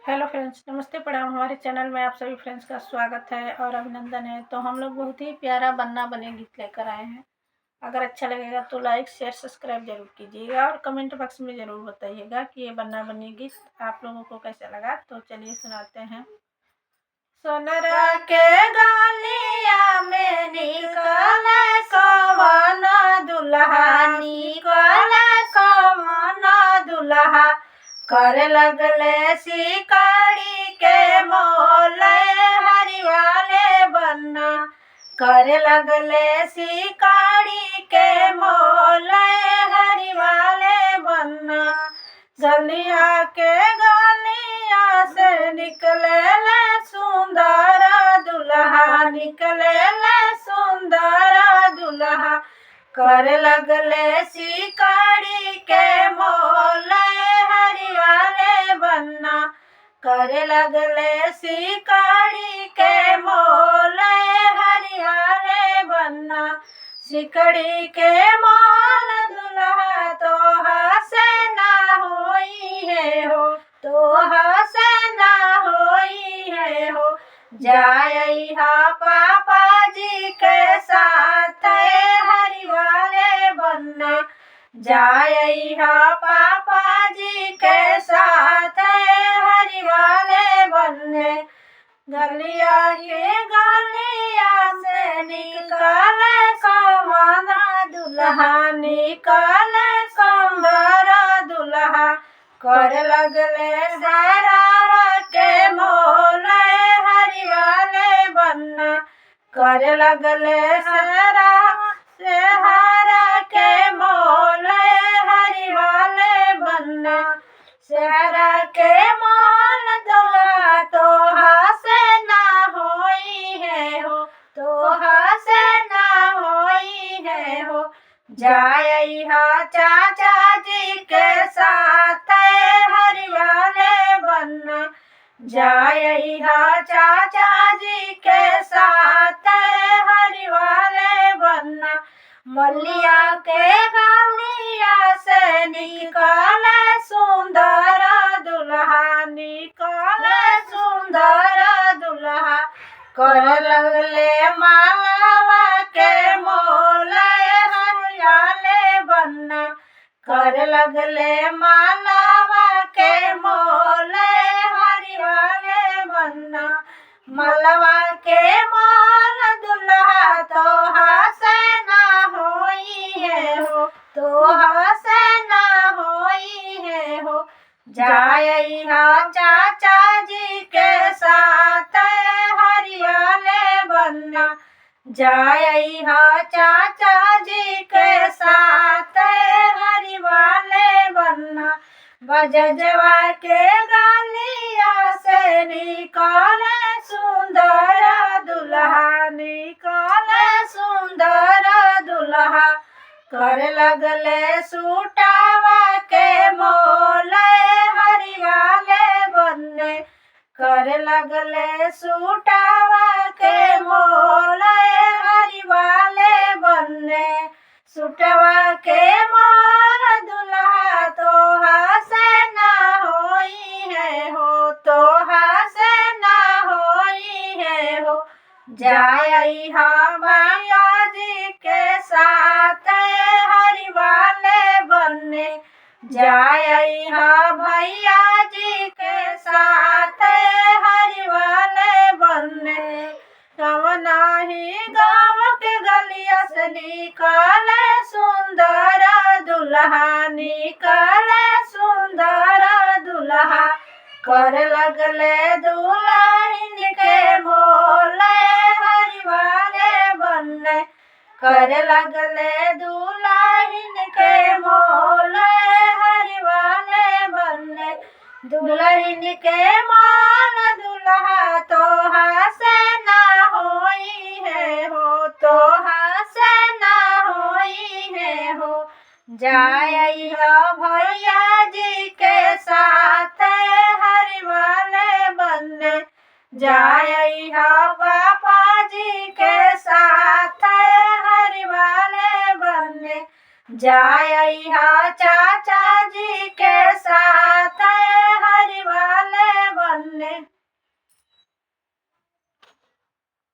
Hello friends, नमस्ते प्रणाम। हमारे चैनल में आप सभी फ्रेंड्स का स्वागत है और अभिनंदन है। तो हम लोग बहुत ही प्यारा बन्ना बने गीत लेकर आए हैं। अगर अच्छा लगेगा तो लाइक शेयर सब्सक्राइब जरूर कीजिएगा और कमेंट बॉक्स में ज़रूर बताइएगा कि ये बन्ना बनी गीत आप लोगों को कैसा लगा। तो चलिए सुनाते हैं। सोनरा के गालिया में निकले कवन दुल्हा, निकले कवन दुल्हा, कर लगले शिकारी के मोल हरिवाले बन्ना, कर लगले शिकारी के मोल हरिवाले बन्ना। गलिया के गलिया से निकले सुंदर दुल्हा, निकले सुंदर दुल्हा, कर लगले शिकारी के मोल हरिवाले बन्ना, कर लगले शिकारी के मोल हरिवाले बन्ना। शिकारी के मोल दुल्हा तो हसे ना होई है हो, तो हसे ना होई है हो, जाई हा पापा जी के साथ हरिवाले बन्ना, जाई हा पापा जी के साथ हरिवाले बन्ने। गलिया के गलिया से निकले कवन दुल्हा, निकले सुंदर दुल्हा, कर लगले सरारा के मोल हरिवाले बन्ना, कर लगले सहारा के मोल हरिवाले बन्ना। सहारा के मोल दुल्हा तो हसे ना होई है हो, तो हसे ना होई है हो, जाई हा चाचा जी के साथ हरिवाले बन्ना, जाई हा चाचा जी के साथ हरिवाले बन्ना। मलिया के गलिया से निकले सुंदर दुल्हा, निकले सुंदर दुल्हा, कर लगले मालावा के मोल हरिवाले बन्ना, कर लगले मालावा के मोल हरिवाले बन्ना। मलवा के मोल दुल्हा तो हसे ना होई है हो, तो हसे ना होई है हो, जाई हा चाचा जी के साथ हरिवाले बन्ना, जाई हा चाचा जी के साथ हरिवाले बन्ना। बजजवा के गालिया से निकले सुंदर दुल्हा, निकले सुंदर दुल्हा, कर लगले सूटावा के मोल हरिवाले बन्ने, कर लगले सूटावा के मोल हरिवाले बन्ने। सूटवा के मोल दुल्हा तो हसे ना होई है हो, तो हसे ना होई है हो, जाई हा भैया जी के साथ हरिवाले बन्ने, जाई हा भैया जी के साथ हरिवाले बन्ने। कवना ही गाँव के गलिया से निकले सुंदर दुल्हा, निकले सुंदर दुल्हा, कर लगले दुल्हन के मोल हरिवाले बन्ने, कर लगले दुल्हन के मोल हरिवाले बन्ने। दुल्हन के मोल दुल्हा तो हसे ना होई है हो, तो हसे ना होई है हो, जाई हा भैया जी के साथ हरिवाले बन्ने, जाई हा पापा जी के साथ हरिवाले बन्ने, जाई हा चाचा जी के साथ